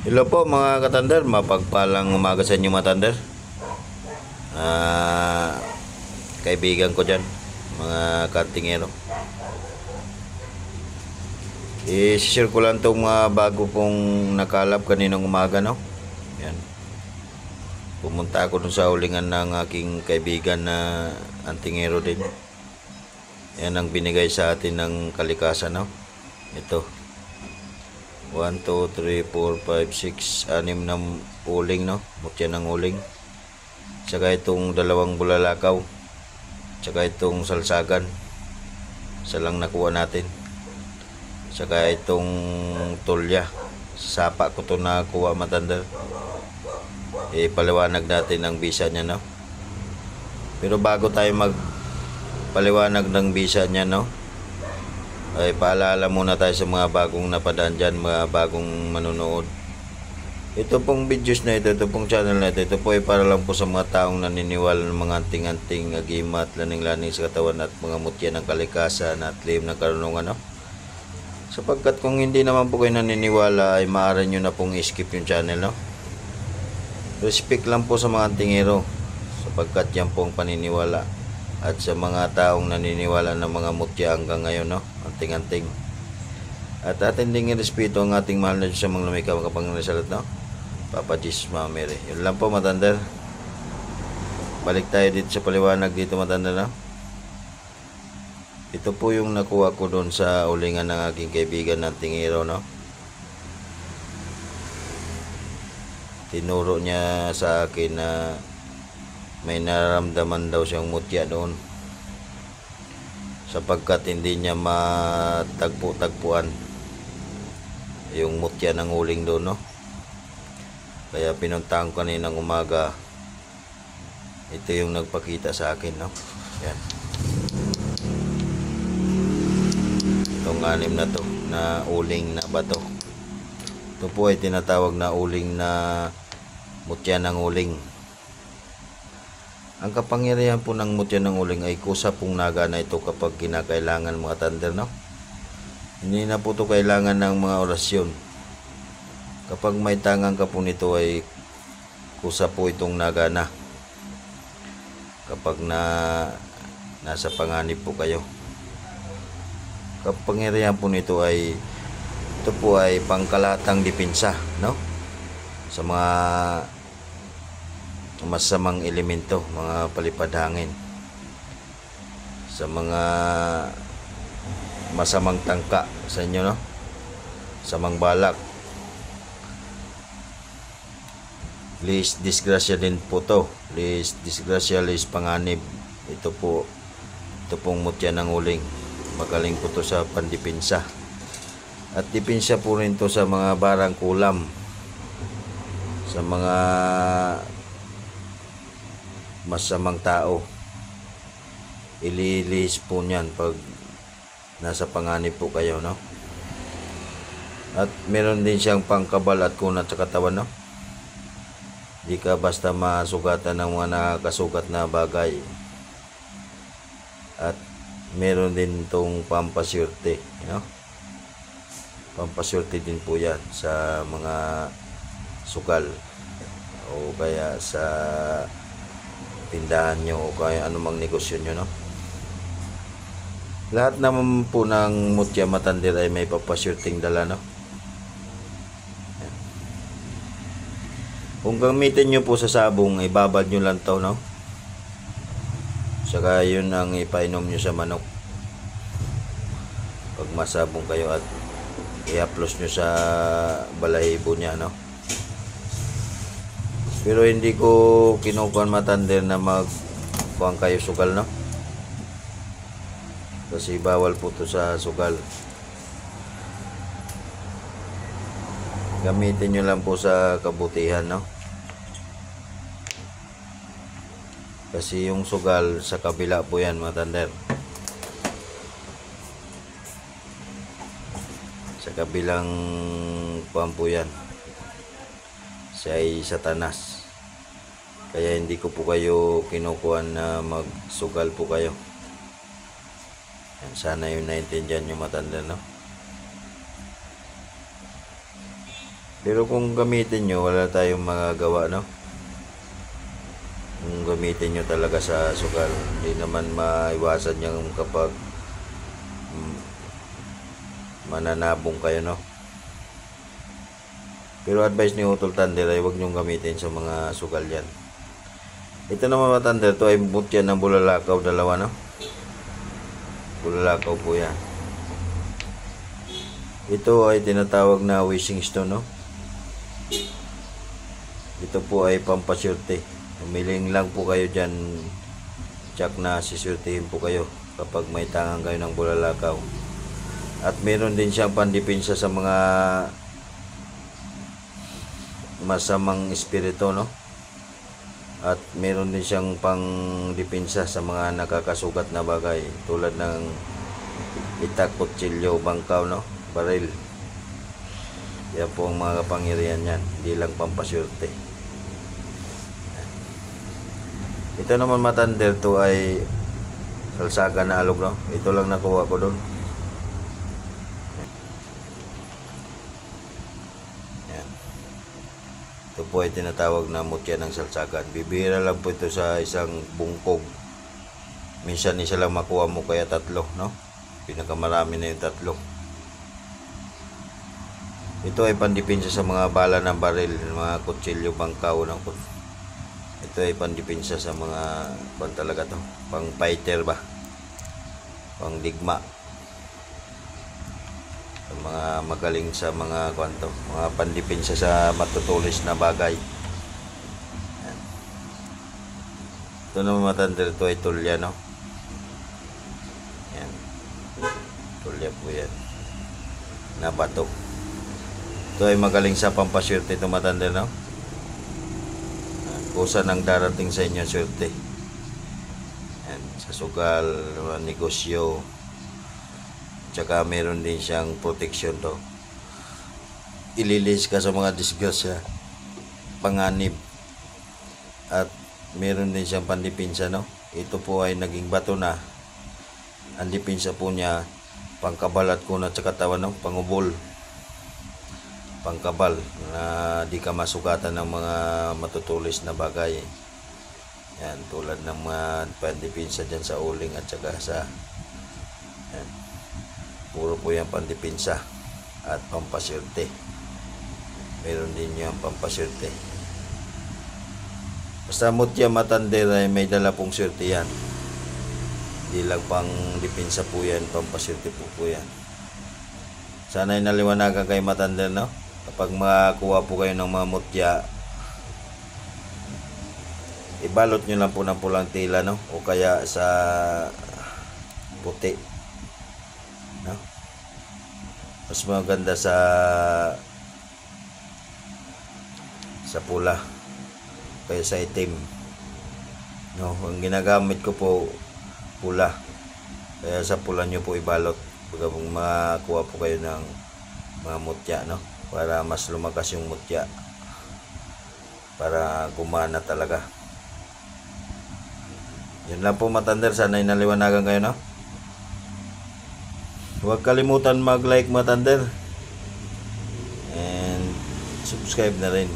Hello po mga katander, mapagpalang umaga sa inyo mga tander. Kaibigan ko dyan, mga kantingero. I-share ko lang itong mga bago pong nakalap kaninang umaga, no? Yan. Pumunta ako dun sa ulingan ng aking kaibigan na antingero din. Yan ang binigay sa atin ng kalikasan, no? Ito. 1, 2, 3, 4, 5, 6, 6 na uling, no? Mutya ng uling. Tsaka itong dalawang bulalakaw. Tsaka itong salsagan. Isa lang nakuha natin. Tsaka itong tulya. Sapa ko ito nakuha matanda. Paliwanag natin ang bisa niya, no? Pero bago tayo magpaliwanag ng bisa niya, no? Ay paalala muna tayo sa mga bagong napadaan dyan, mga bagong manonood. Ito pong videos na ito pong channel na ito po ay para lang po sa mga taong naniniwala ng mga anting-anting agimat, laning-laning sa katawan at mga mutya ng kalikasan at lihim ng karunungan, no? Sapagkat kung hindi naman po kayo naniniwala ay maaari nyo na pong i-skip yung channel, no? Respect lang po sa mga antingero sapagkat yan po ang paniniwala. At sa mga taong naniniwala ng mga mutya hanggang ngayon, no? Anting-anting. At atin ding respeto ang ating mahal na Diyos sa mga lumikha makapangyarihan sa lahat, no? Papa Jesus, Mama Mary. Yun lang po, matanda. Balik tayo dito sa paliwanag dito, matanda, no? Ito po yung nakuha ko doon sa ulingan ng aking kaibigan ng tingero, no? Tinuro niya sa akin na may nararamdaman daw siyang mutya doon sapagkat hindi niya matagpo-tagpuan yung mutya ng uling doon, no? Kaya pinuntahan ko kaninang umaga. Ito yung nagpakita sa akin, no? Yan. Itong 6 na to na uling na bato. Ito po ay tinatawag na uling na mutya ng uling. Ang kapangyarihan po ng mutya ng uling ay kusa pong nagana ito kapag kinakailangan mga tander, no? Hindi na po ito kailangan ng mga orasyon. Kapag may tangang ka po nito ay kusa po itong nagana. Kapag nasa panganib po kayo. Kapangyarihan po nito ay ito po ay pangkalatang depensa, no? Sa mga masamang elemento, mga palipad hangin, sa mga masamang tangka sa inyo, no? Samang balak. Lis disgrasya din po to. Lis disgrasya, lis panganib. Ito pong mutya ng uling. Magaling po to sa pandepensa. At depensa po rin to sa mga barang kulam, sa mga masamang tao. Ililihis po niyan pag nasa panganib po kayo, no? At meron din siyang pangkabal at kunat sa katawan, no? Di ka basta masugatan ng mga nakakasugat na bagay. At meron din tong pampaswerte, no? Pampaswerte din po yan sa mga sugal o kaya sa tindahan nyo o kaya anumang negosyo nyo, no? Lahat naman po ng mutya matandir ay may papaswerte dala, no? Yan. Kung gamitin nyo po sa sabong, ibabad nyo lang to, no? Saka yun ang ipainom nyo sa manok pag masabong kayo at i-haplos nyo sa balahibo nya, no? Pero hindi ko kinukuhan matanda na magkuhan kayo sugal, no? Kasi bawal po to sa sugal. Gamitin nyo lang po sa kabutihan, no? Kasi yung sugal sa kabila po yan, matanda. Sa kabilang kuhan po yan. Siya ay Satanas. Kaya hindi ko po kayo kinukuhan na magsugal po kayo. Yan, sana yung naintindihan nyo matanda, no? Pero kung gamitin nyo, wala tayong magagawa, no? Kung gamitin nyo talaga sa sugal, hindi naman maiwasan yung kapag mananabong kayo, no? Pero advice ni Utol Thunder ay huwag nyong gamitin sa mga sugal yan. Ito naman mga Thunder, ito ay butyan ng bulalakaw, dalawa, no? Bulalakaw po yan. Ito ay tinatawag na wishing stone, no? Ito po ay pampasyerte. Umiling lang po kayo dyan, tsak na sisurtihin po kayo kapag may tangang kayo ng bulalakaw. At meron din siyang pandepensa sa mga masamang espiritu, no? At meron din siyang pangdepensa sa mga nakakasugat na bagay tulad ng itak, kutsilyo, bangkaw, no? Baril. Yan po ang mga kapangyarihan yan, hindi lang pampasyerte. Ito naman mga Thunder, to ay salsaga na alog, no? Ito lang nakuha ko doon. Yan. Ito po ay tinatawag na mutya ng salsagan. Bibihira lang po ito sa isang bungkog. Minsan isa lang makuha mo, kaya tatlo, no? Pinakamarami na yung tatlo. Ito ay pandepensa sa mga bala ng baril, mga kutsilyo, bangkaw ng kutsilyo. Ito ay pandepensa sa mga talaga to, pang fighter ba, pang digma, sa mga magaling sa mga kwanto, mga pandepensa sa matutulis na bagay. Yan. Ito naman mga Thunder, ito ay tulya, no? Yan, tulya po yan na bato. Ito ay magaling sa pampasyerte, ito mga Thunder, no? Kusa nang darating sa inyo swerte. Yan, sa sugal, negosyo. Tsaka meron din siyang protection to. Ililis ka sa mga disgrasya, panganib. At meron din siyang pandepensa, no? Ito po ay naging bato na. Ang depensa po niya, pangkabalat ko na sa katawan, no? Pangubol, pangkabal, na di ka masugatan ng mga matutulis na bagay. Yan, tulad ng mga pandepensa dyan sa uling at saka sa yan. Puro po yan pandepensa at pampasyerte. Meron din yung pampasyerte. Basta mutya mga Thunder ay may dala pong syerte yan. Di lang pang depensa po yan, pampasyerte po yan. Sana ay naliwanagan kayo mga Thunder, no? Kapag makakuha po kayo ng mga mutya, ibalot nyo lang po ng pulang tela, no? O kaya sa puti, no? Mas maganda sa pula kaya sa itim, no? Ang ginagamit ko po pula, kaya sa pula nyo po ibalot pag makakuha po kayo ng mga mutya, no? Para mas lumakas yung mutya, para gumana talaga. Yun lang po mga Thunder, sana ay naliwanagan kayo, no? Huwag kalimutan mag-like mga Thunder, and subscribe na rin.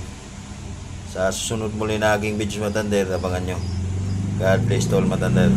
Sa susunod muli na aking video mga Thunder, abangan nyo. God bless to all mga Thunder.